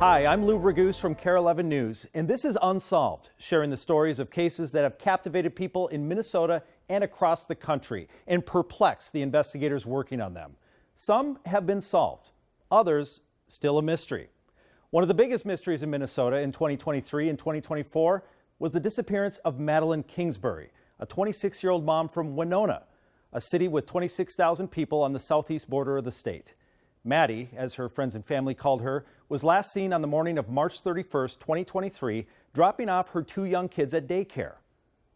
Hi, I'm Lou Raguse from KARE 11 News, and this is Unsolved, sharing the stories of cases that have captivated people in Minnesota and across the country and perplexed the investigators working on them. Some have been solved, others still a mystery. One of the biggest mysteries in Minnesota in 2023 and 2024 was the disappearance of Madeline Kingsbury, a 26-year-old mom from Winona, a city with 26,000 people on the southeast border of the state. Maddie, as her friends and family called her, was last seen on the morning of March 31st, 2023, dropping off her two young kids at daycare.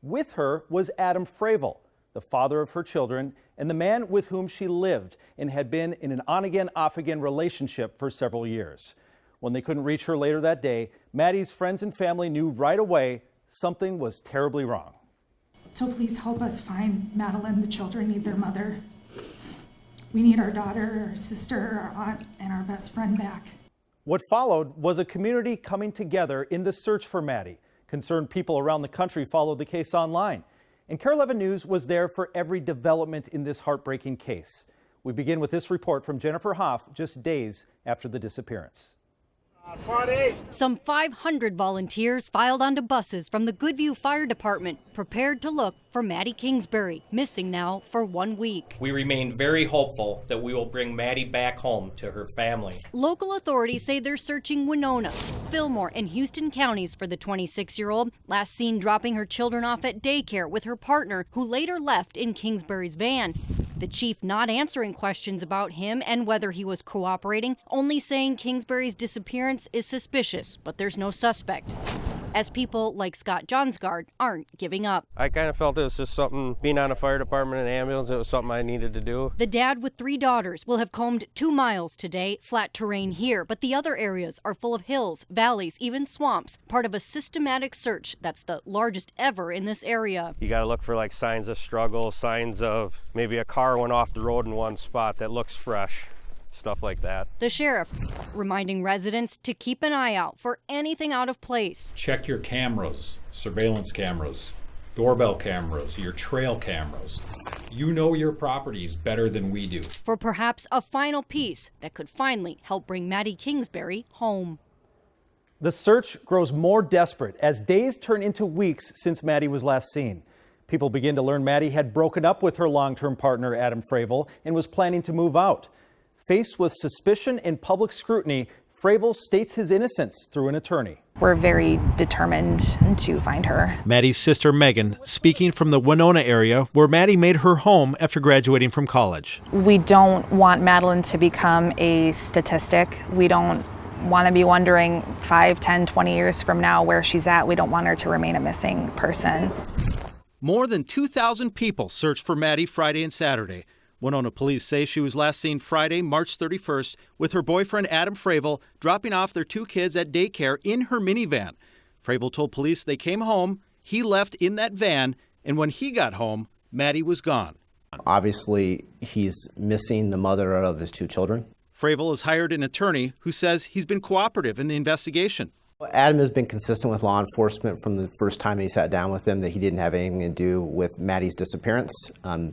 With her was Adam Fravel, the father of her children, and the man with whom she lived and had been in an on-again, off-again relationship for several years. When they couldn't reach her later that day, Maddie's friends and family knew right away something was terribly wrong. So please help us find Madeline. The children need their mother. We need our daughter, our sister, our aunt, and our best friend back. What followed was a community coming together in the search for Maddie. Concerned people around the country followed the case online. And KARE 11 News was there for every development in this heartbreaking case. We begin with this report from Jennifer Hoff just days after the disappearance. Some 500 volunteers filed onto buses from the Goodview Fire Department, prepared to look for Maddie Kingsbury, missing now for 1 week. We remain very hopeful that we will bring Maddie back home to her family. Local authorities say they're searching Winona, Fillmore, and Houston counties for the 26-year-old, last seen dropping her children off at daycare with her partner, who later left in Kingsbury's van. The chief not answering questions about him and whether he was cooperating, only saying Kingsbury's disappearance is suspicious, but there's no suspect. As people like Scott Johnsgaard aren't giving up. I kind of felt it was just something, being on a fire department and ambulance, it was something I needed to do. The dad with 3 daughters will have combed 2 miles today, flat terrain here, but the other areas are full of hills, valleys, even swamps, part of a systematic search that's the largest ever in this area. You got to look for like signs of struggle, signs of maybe a car went off the road in one spot that looks fresh. Stuff like that. The sheriff reminding residents to keep an eye out for anything out of place. Check your cameras, surveillance cameras, doorbell cameras, your trail cameras. You know your properties better than we do. For perhaps a final piece that could finally help bring Maddie Kingsbury home. The search grows more desperate as days turn into weeks since Maddie was last seen. People begin to learn Maddie had broken up with her long-term partner, Adam Fravel, and was planning to move out. Faced with suspicion and public scrutiny, Fravel states his innocence through an attorney. We're very determined to find her. Maddie's sister Megan, speaking from the Winona area where Maddie made her home after graduating from college. We don't want Madeline to become a statistic. We don't want to be wondering 5, 10, 20 years from now where she's at. We don't want her to remain a missing person. More than 2,000 people searched for Maddie Friday and Saturday. Winona police say she was last seen Friday, March 31st, with her boyfriend Adam Fravel dropping off their 2 kids at daycare in her minivan. Fravel told police they came home, he left in that van, and when he got home, Maddie was gone. Obviously, he's missing the mother of his 2 children. Fravel has hired an attorney who says he's been cooperative in the investigation. Adam has been consistent with law enforcement from the first time he sat down with them that he didn't have anything to do with Maddie's disappearance.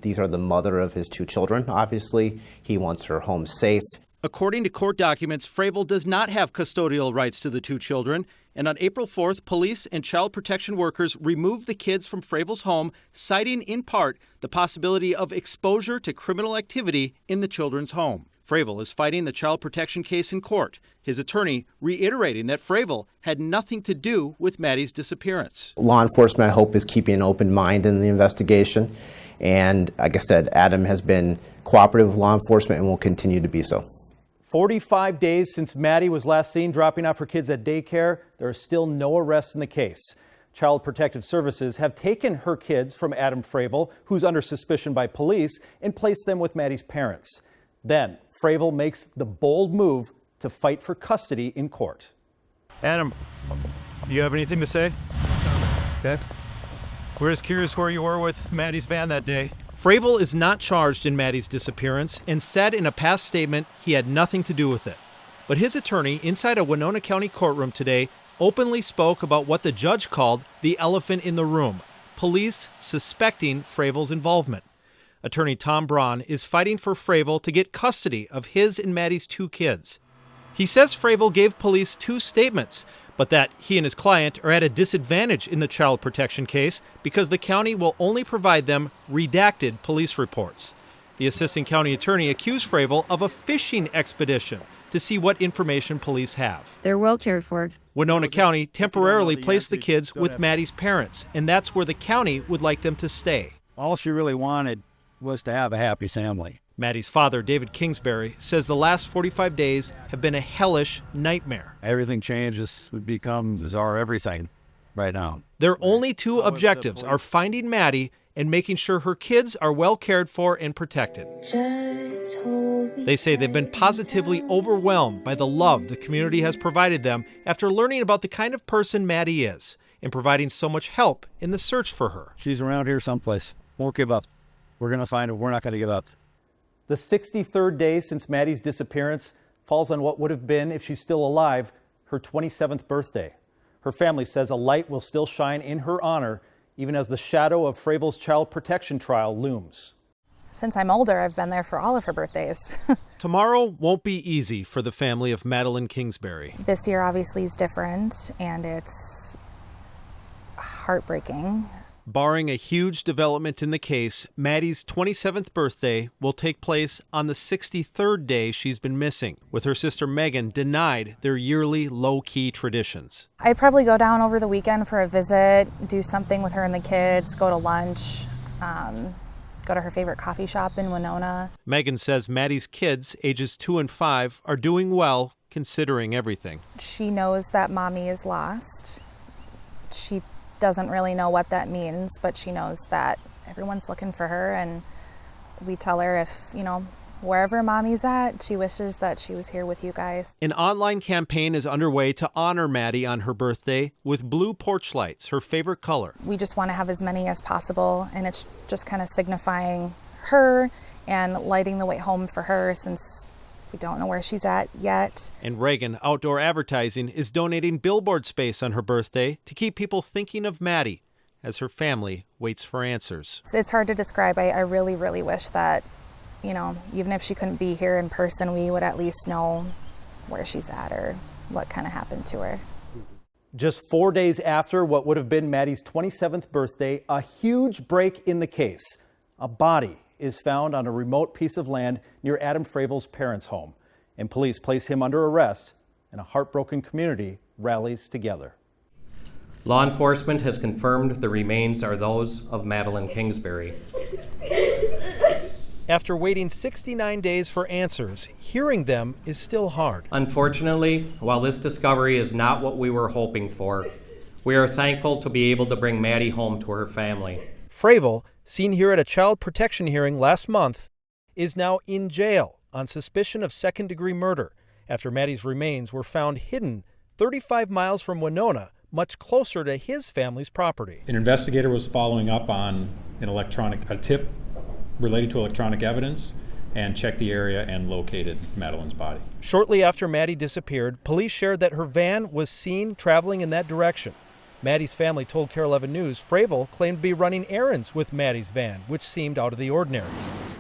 These are the mother of his 2 children. Obviously, he wants her home safe. According to court documents, Fravel does not have custodial rights to the 2 children, and on April 4th, police and child protection workers removed the kids from Fravel's home, citing in part the possibility of exposure to criminal activity in the children's home. Fravel is fighting the child protection case in court, his attorney reiterating that Fravel had nothing to do with Maddie's disappearance. Law enforcement, I hope, is keeping an open mind in the investigation. And like I said, Adam has been cooperative with law enforcement and will continue to be so. 45 days since Maddie was last seen dropping off her kids at daycare, there are still no arrests in the case. Child Protective Services have taken her kids from Adam Fravel, who's under suspicion by police, and placed them with Maddie's parents. Then Fravel makes the bold move to fight for custody in court. Adam, do you have anything to say? Okay. We're just curious where you were with Maddie's van that day. Fravel is not charged in Maddie's disappearance and said in a past statement he had nothing to do with it. But his attorney inside a Winona County courtroom today openly spoke about what the judge called the elephant in the room, police suspecting Fravel's involvement. Attorney Tom Braun is fighting for Fravel to get custody of his and Maddie's 2 kids. He says Fravel gave police 2 statements, but that he and his client are at a disadvantage in the child protection case because the county will only provide them redacted police reports. The assistant county attorney accused Fravel of a fishing expedition to see what information police have. They're well cared for. Winona County temporarily placed the kids with Maddie's parents, and that's where the county would like them to stay. All she really wanted was to have a happy family. Maddie's father, David Kingsbury, says the last 45 days have been a hellish nightmare. Everything changes, we become bizarre everything right now. Their only 2 objectives are finding Maddie and making sure her kids are well cared for and protected. They say they've been positively overwhelmed by the love the community has provided them after learning about the kind of person Maddie is and providing so much help in the search for her. She's around here someplace. Won't give up. We're going to find her. We're not going to give up. The 63rd day since Maddie's disappearance falls on what would have been, if she's still alive, her 27th birthday. Her family says a light will still shine in her honor, even as the shadow of Fravel's child protection trial looms. Since I'm older, I've been there for all of her birthdays. Tomorrow won't be easy for the family of Madeline Kingsbury. This year obviously is different, and it's heartbreaking. Barring a huge development in the case, Maddie's 27th birthday will take place on the 63rd day she's been missing, with her sister Megan denied their yearly low-key traditions. I'd probably go down over the weekend for a visit, do something with her and the kids, go to lunch, go to her favorite coffee shop in Winona. Megan says Maddie's kids, ages 2 and 5, are doing well considering everything. She knows that mommy is lost. She doesn't really know what that means, but she knows that everyone's looking for her, and we tell her if, wherever mommy's at, she wishes that she was here with you guys. An online campaign is underway to honor Maddie on her birthday with blue porch lights, her favorite color. We just want to have as many as possible, and it's just kind of signifying her and lighting the way home for her, since we don't know where she's at yet. And Reagan Outdoor Advertising is donating billboard space on her birthday to keep people thinking of Maddie as her family waits for answers. It's hard to describe. I really, really wish that, even if she couldn't be here in person, we would at least know where she's at or what kind of happened to her. Just 4 days after what would have been Maddie's 27th birthday, a huge break in the case. A body is found on a remote piece of land near Adam Fravel's parents' home, and police place him under arrest, and a heartbroken community rallies together. Law enforcement has confirmed the remains are those of Madeline Kingsbury. After waiting 69 days for answers, hearing them is still hard. Unfortunately, while this discovery is not what we were hoping for, we are thankful to be able to bring Maddie home to her family. Fravel, seen here at a child protection hearing last month, is now in jail on suspicion of second-degree murder after Maddie's remains were found hidden 35 miles from Winona, much closer to his family's property. An investigator was following up on a tip related to electronic evidence, and checked the area and located Madeline's body. Shortly after Maddie disappeared, police shared that her van was seen traveling in that direction. Maddie's family told KARE 11 News Fravel claimed to be running errands with Maddie's van, which seemed out of the ordinary.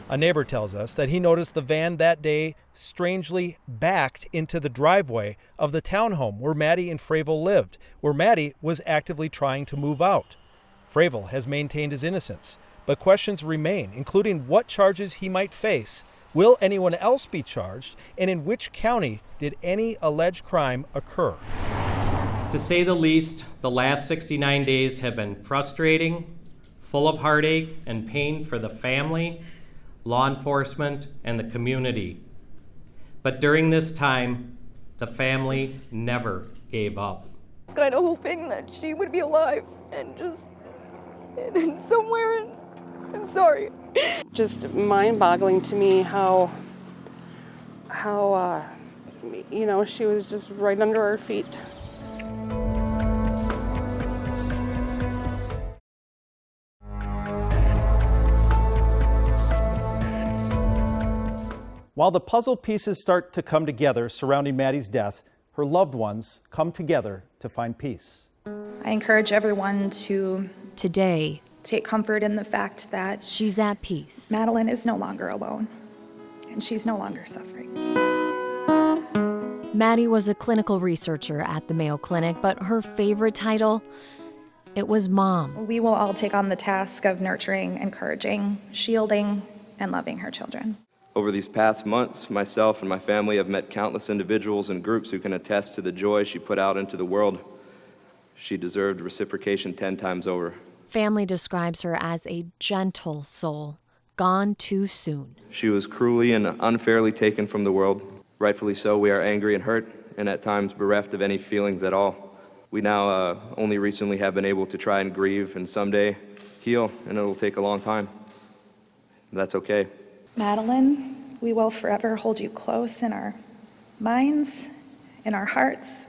A neighbor tells us that he noticed the van that day strangely backed into the driveway of the townhome where Maddie and Fravel lived, where Maddie was actively trying to move out. Fravel has maintained his innocence, but questions remain, including what charges he might face. Will anyone else be charged? And in which county did any alleged crime occur? To say the least, the last 69 days have been frustrating, full of heartache and pain for the family, law enforcement, and the community. But during this time, the family never gave up. Kind of hoping that she would be alive and just in somewhere. I'm sorry. Just mind-boggling to me how she was just right under our feet. While the puzzle pieces start to come together surrounding Maddie's death, her loved ones come together to find peace. I encourage everyone to Today, take comfort in the fact that she's at peace. Madeline is no longer alone, and she's no longer suffering. Maddie was a clinical researcher at the Mayo Clinic, but her favorite title, it was Mom. We will all take on the task of nurturing, encouraging, shielding, and loving her children. Over these past months, myself and my family have met countless individuals and groups who can attest to the joy she put out into the world. She deserved reciprocation 10 times over. Family describes her as a gentle soul, gone too soon. She was cruelly and unfairly taken from the world. Rightfully so, we are angry and hurt, and at times bereft of any feelings at all. We now only recently have been able to try and grieve and someday heal, and it'll take a long time. That's okay. Madeline, we will forever hold you close in our minds, in our hearts.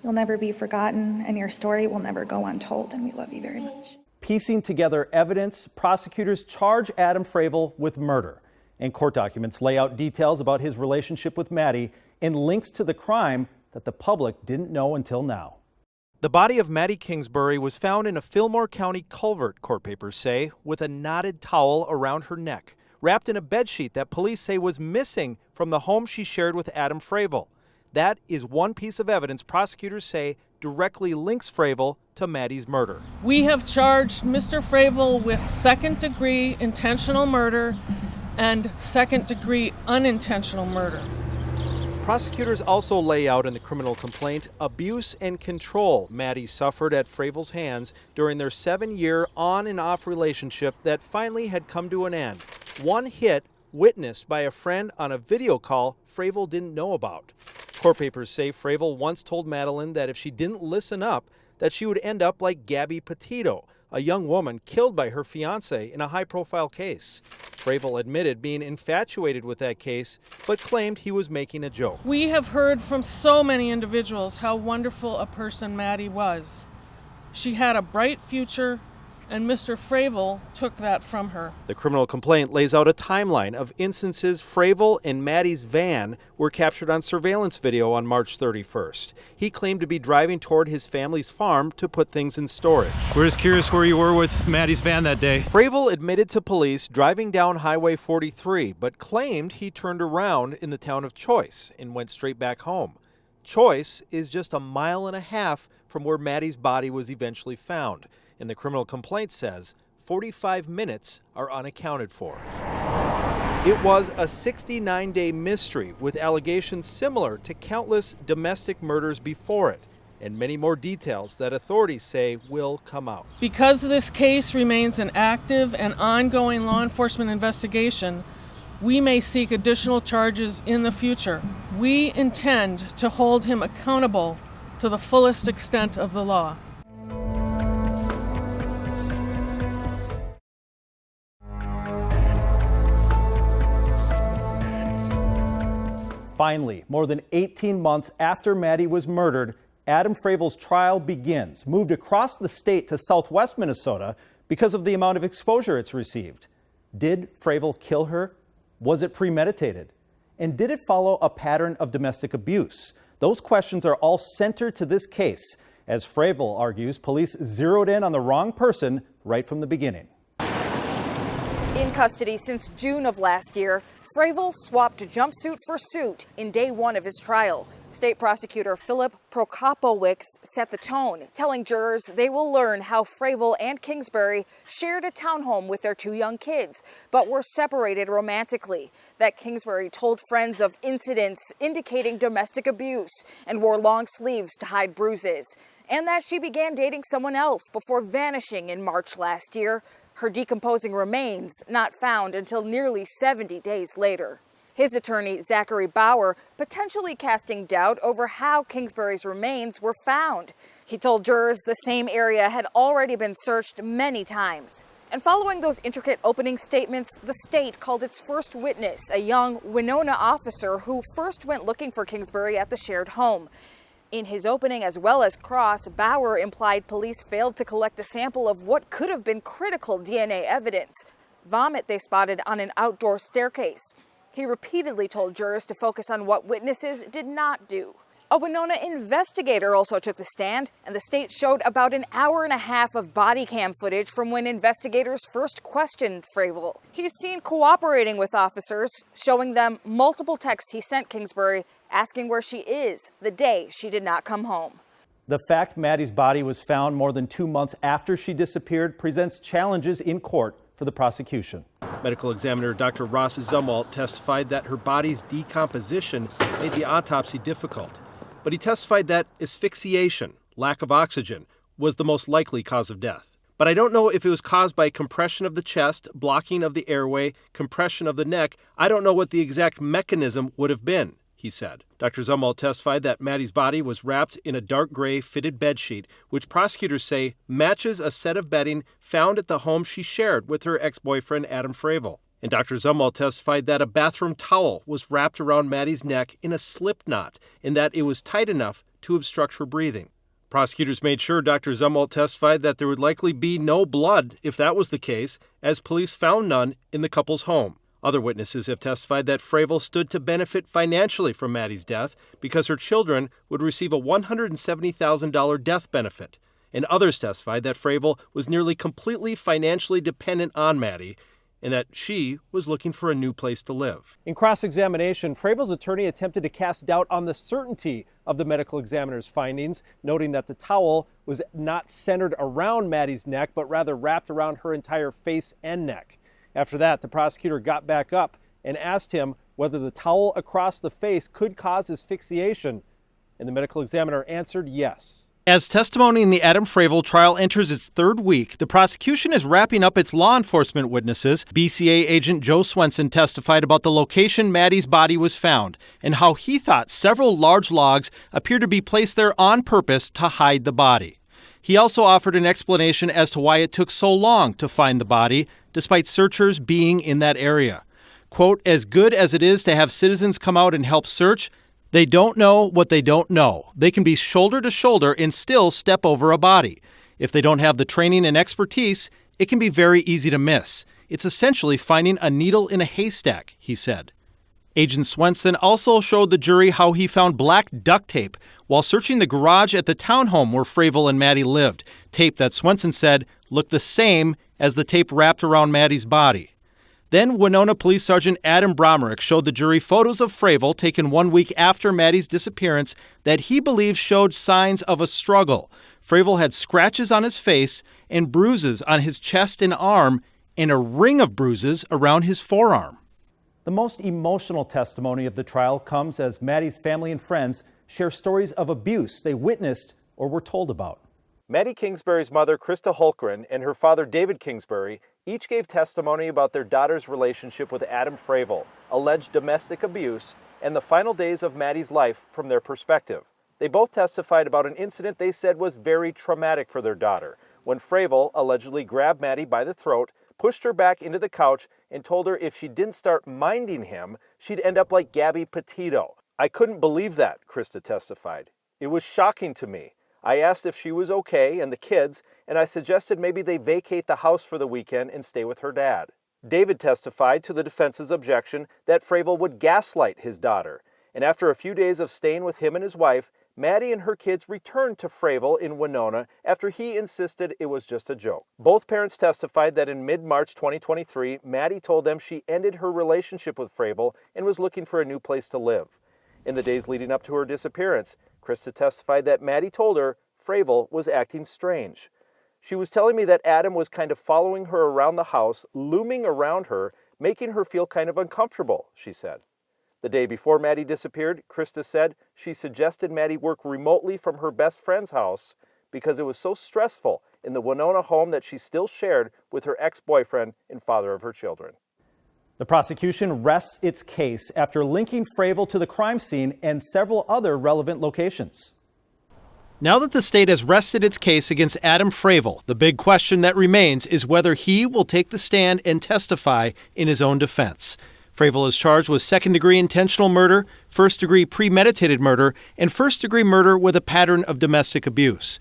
You'll never be forgotten, and your story will never go untold, and we love you very much. Piecing together evidence, prosecutors charge Adam Fravel with murder. And court documents lay out details about his relationship with Maddie and links to the crime that the public didn't know until now. The body of Maddie Kingsbury was found in a Fillmore County culvert, court papers say, with a knotted towel around her neck, wrapped in a bedsheet that police say was missing from the home she shared with Adam Fravel. That is one piece of evidence prosecutors say directly links Fravel to Maddie's murder. We have charged Mr. Fravel with second-degree intentional murder and second-degree unintentional murder. Prosecutors also lay out in the criminal complaint abuse and control Maddie suffered at Fravel's hands during their 7-year on and off relationship that finally had come to an end. One hit witnessed by a friend on a video call Fravel didn't know about. Court papers say Fravel once told Madeline that if she didn't listen up, that she would end up like Gabby Petito, a young woman killed by her fiancé in a high-profile case. Fravel admitted being infatuated with that case, but claimed he was making a joke. We have heard from so many individuals how wonderful a person Maddie was. She had a bright future, and Mr. Fravel took that from her. The criminal complaint lays out a timeline of instances Fravel and Maddie's van were captured on surveillance video on March 31st. He claimed to be driving toward his family's farm to put things in storage. We're just curious where you were with Maddie's van that day. Fravel admitted to police driving down Highway 43, but claimed he turned around in the town of Choice and went straight back home. Choice is just 1.5 miles from where Maddie's body was eventually found. And the criminal complaint says 45 minutes are unaccounted for. It was a 69-day mystery with allegations similar to countless domestic murders before it, and many more details that authorities say will come out. Because this case remains an active and ongoing law enforcement investigation, we may seek additional charges in the future. We intend to hold him accountable to the fullest extent of the law. Finally, more than 18 months after Maddie was murdered, Adam Fravel's trial begins, moved across the state to southwest Minnesota because of the amount of exposure it's received. Did Fravel kill her? Was it premeditated? And did it follow a pattern of domestic abuse? Those questions are all centered to this case. As Fravel argues, police zeroed in on the wrong person right from the beginning. In custody since June of last year, Fravel swapped jumpsuit for suit in day one of his trial. State prosecutor Philip Prokopowicz set the tone, telling jurors they will learn how Fravel and Kingsbury shared a townhome with their 2 young kids, but were separated romantically. That Kingsbury told friends of incidents indicating domestic abuse and wore long sleeves to hide bruises, and that she began dating someone else before vanishing in March last year. Her decomposing remains not found until nearly 70 days later. His attorney, Zachary Bauer, potentially casting doubt over how Kingsbury's remains were found. He told jurors the same area had already been searched many times. And following those intricate opening statements, the state called its first witness, a young Winona officer who first went looking for Kingsbury at the shared home. In his opening as well as cross, Bauer implied police failed to collect a sample of what could have been critical DNA evidence. Vomit they spotted on an outdoor staircase. He repeatedly told jurors to focus on what witnesses did not do. A Winona investigator also took the stand, and the state showed about an hour and a half of body cam footage from when investigators first questioned Fravel. He's seen cooperating with officers, showing them multiple texts he sent Kingsbury asking where she is the day she did not come home. The fact Maddie's body was found more than 2 months after she disappeared presents challenges in court for the prosecution. Medical examiner Dr. Ross Zumwalt testified that her body's decomposition made the autopsy difficult. But he testified that asphyxiation, lack of oxygen, was the most likely cause of death. But I don't know if it was caused by compression of the chest, blocking of the airway, compression of the neck. I don't know what the exact mechanism would have been, he said. Dr. Zumwalt testified that Maddie's body was wrapped in a dark gray fitted bedsheet, which prosecutors say matches a set of bedding found at the home she shared with her ex-boyfriend Adam Fravel. And Dr. Zumwalt testified that a bathroom towel was wrapped around Maddie's neck in a slip knot and that it was tight enough to obstruct her breathing. Prosecutors made sure Dr. Zumwalt testified that there would likely be no blood if that was the case, as police found none in the couple's home. Other witnesses have testified that Fravel stood to benefit financially from Maddie's death because her children would receive a $170,000 death benefit. And others testified that Fravel was nearly completely financially dependent on Maddie and that she was looking for a new place to live. In cross-examination, Fravel's attorney attempted to cast doubt on the certainty of the medical examiner's findings, noting that the towel was not centered around Maddie's neck, but rather wrapped around her entire face and neck. After that, the prosecutor got back up and asked him whether the towel across the face could cause asphyxiation, and the medical examiner answered yes. As testimony in the Adam Fravel trial enters its third week, the prosecution is wrapping up its law enforcement witnesses. BCA agent Joe Swenson testified about the location Maddie's body was found and how he thought several large logs appeared to be placed there on purpose to hide the body. He also offered an explanation as to why it took so long to find the body, despite searchers being in that area. Quote, as good as it is to have citizens come out and help search, they don't know what they don't know. They can be shoulder to shoulder and still step over a body. If they don't have the training and expertise, it can be very easy to miss. It's essentially finding a needle in a haystack, he said. Agent Swenson also showed the jury how he found black duct tape while searching the garage at the townhome where Fravel and Maddie lived, tape that Swenson said looked the same as the tape wrapped around Maddie's body. Then Winona Police Sergeant Adam Bromerick showed the jury photos of Fravel taken 1 week after Maddie's disappearance that he believes showed signs of a struggle. Fravel had scratches on his face and bruises on his chest and arm and a ring of bruises around his forearm. The most emotional testimony of the trial comes as Maddie's family and friends share stories of abuse they witnessed or were told about. Maddie Kingsbury's mother, Krista Holkgren, and her father, David Kingsbury, each gave testimony about their daughter's relationship with Adam Fravel, alleged domestic abuse, and the final days of Maddie's life from their perspective. They both testified about an incident they said was very traumatic for their daughter, when Fravel allegedly grabbed Maddie by the throat, pushed her back into the couch, and told her if she didn't start minding him, she'd end up like Gabby Petito. I couldn't believe that, Krista testified. It was shocking to me. I asked if she was okay and the kids, and I suggested maybe they vacate the house for the weekend and stay with her dad. David testified to the defense's objection that Fravel would gaslight his daughter, and after a few days of staying with him and his wife, Maddie and her kids returned to Fravel in Winona after he insisted it was just a joke. Both parents testified that in mid-March 2023, Maddie told them she ended her relationship with Fravel and was looking for a new place to live. In the days leading up to her disappearance, Krista testified that Maddie told her Fravel was acting strange. She was telling me that Adam was kind of following her around the house, looming around her, making her feel kind of uncomfortable, she said. The day before Maddie disappeared, Krista said she suggested Maddie work remotely from her best friend's house because it was so stressful in the Winona home that she still shared with her ex-boyfriend and father of her children. The prosecution rests its case after linking Fravel to the crime scene and several other relevant locations. Now that the state has rested its case against Adam Fravel, the big question that remains is whether he will take the stand and testify in his own defense. Fravel is charged with second-degree intentional murder, first-degree premeditated murder, and first-degree murder with a pattern of domestic abuse.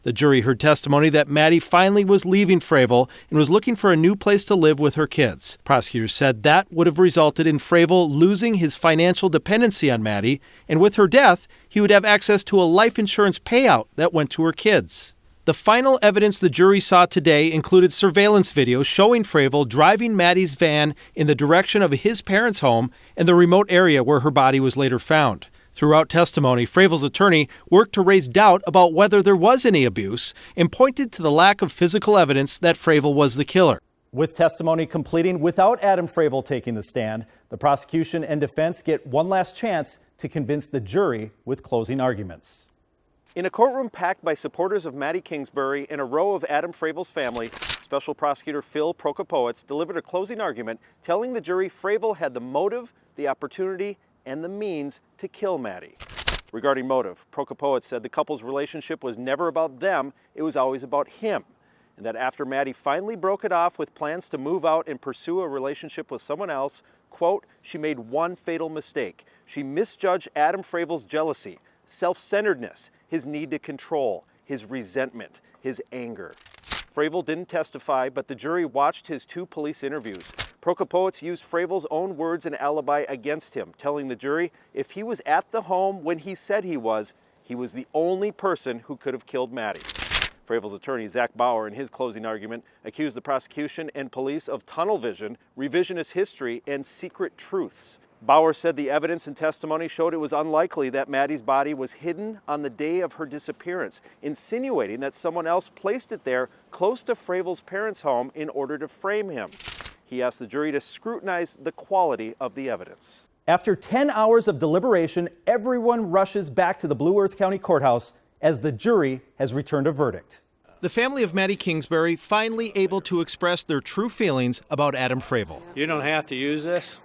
The jury heard testimony that Maddie finally was leaving Fravel and was looking for a new place to live with her kids. Prosecutors said that would have resulted in Fravel losing his financial dependency on Maddie, and with her death, he would have access to a life insurance payout that went to her kids. The final evidence the jury saw today included surveillance video showing Fravel driving Maddie's van in the direction of his parents' home and the remote area where her body was later found. Throughout testimony, Fravel's attorney worked to raise doubt about whether there was any abuse and pointed to the lack of physical evidence that Fravel was the killer. With testimony completing without Adam Fravel taking the stand, the prosecution and defense get one last chance to convince the jury with closing arguments. In a courtroom packed by supporters of Maddie Kingsbury and a row of Adam Fravel's family, Special Prosecutor Phil Prokopowicz delivered a closing argument telling the jury Fravel had the motive, the opportunity, and the means to kill Maddie. Regarding motive, Prokopowicz said the couple's relationship was never about them, it was always about him, and that after Maddie finally broke it off with plans to move out and pursue a relationship with someone else, quote, she made one fatal mistake. She misjudged Adam Fravel's jealousy, self-centeredness, his need to control, his resentment, his anger. Fravel didn't testify, but the jury watched his 2 police interviews. Prokopowicz used Fravel's own words and alibi against him, telling the jury if he was at the home when he said he was the only person who could have killed Maddie. Fravel's attorney, Zach Bauer, in his closing argument, accused the prosecution and police of tunnel vision, revisionist history, and secret truths. Bauer said the evidence and testimony showed it was unlikely that Maddie's body was hidden on the day of her disappearance, insinuating that someone else placed it there close to Fravel's parents' home in order to frame him. He asked the jury to scrutinize the quality of the evidence. After 10 hours of deliberation, everyone rushes back to the Blue Earth County Courthouse as the jury has returned a verdict. The family of Maddie Kingsbury finally able to express their true feelings about Adam Fravel. You don't have to use this,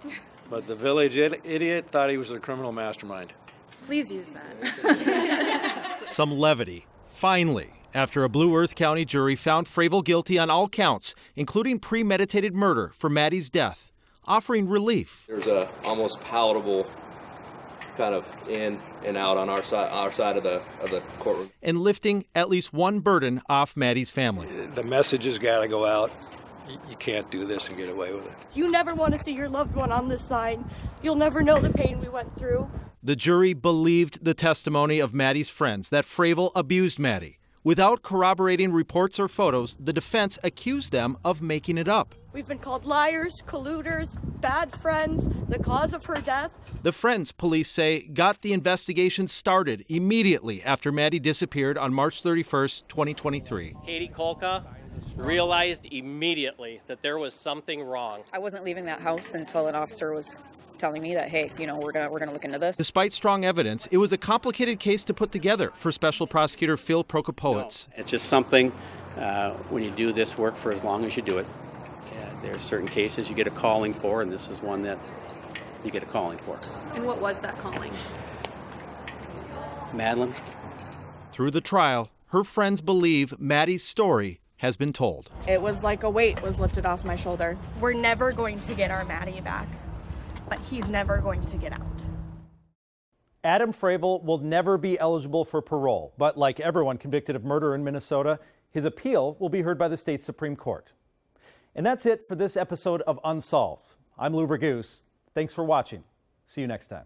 but the village idiot thought he was a criminal mastermind. Please use that. Some levity, finally, after a Blue Earth County jury found Fravel guilty on all counts, including premeditated murder for Maddie's death, offering relief. There's a almost palatable kind of in and out on our side of the courtroom. And lifting at least one burden off Maddie's family. The message has got to go out. You can't do this and get away with it. You never want to see your loved one on this side. You'll never know the pain we went through. The jury believed the testimony of Maddie's friends that Fravel abused Maddie. Without corroborating reports or photos, the defense accused them of making it up. We've been called liars, colluders, bad friends, the cause of her death. The friends, police say, got the investigation started immediately after Maddie disappeared on March 31st, 2023. Katie Kolka realized immediately that there was something wrong. I wasn't leaving that house until an officer was telling me that, hey, we're gonna look into this. Despite strong evidence, it was a complicated case to put together for Special Prosecutor Phil Prokopowicz. It's just something, when you do this work for as long as you do it, there's certain cases you get a calling for, and this is one that you get a calling for. And what was that calling? Madeline. Through the trial, her friends believe Maddie's story has been told. It was like a weight was lifted off my shoulder. We're never going to get our Maddie back, but he's never going to get out. Adam Fravel will never be eligible for parole, but like everyone convicted of murder in Minnesota, his appeal will be heard by the state Supreme Court. And that's it for this episode of Unsolved. I'm Lou Raguse. Thanks for watching. See you next time.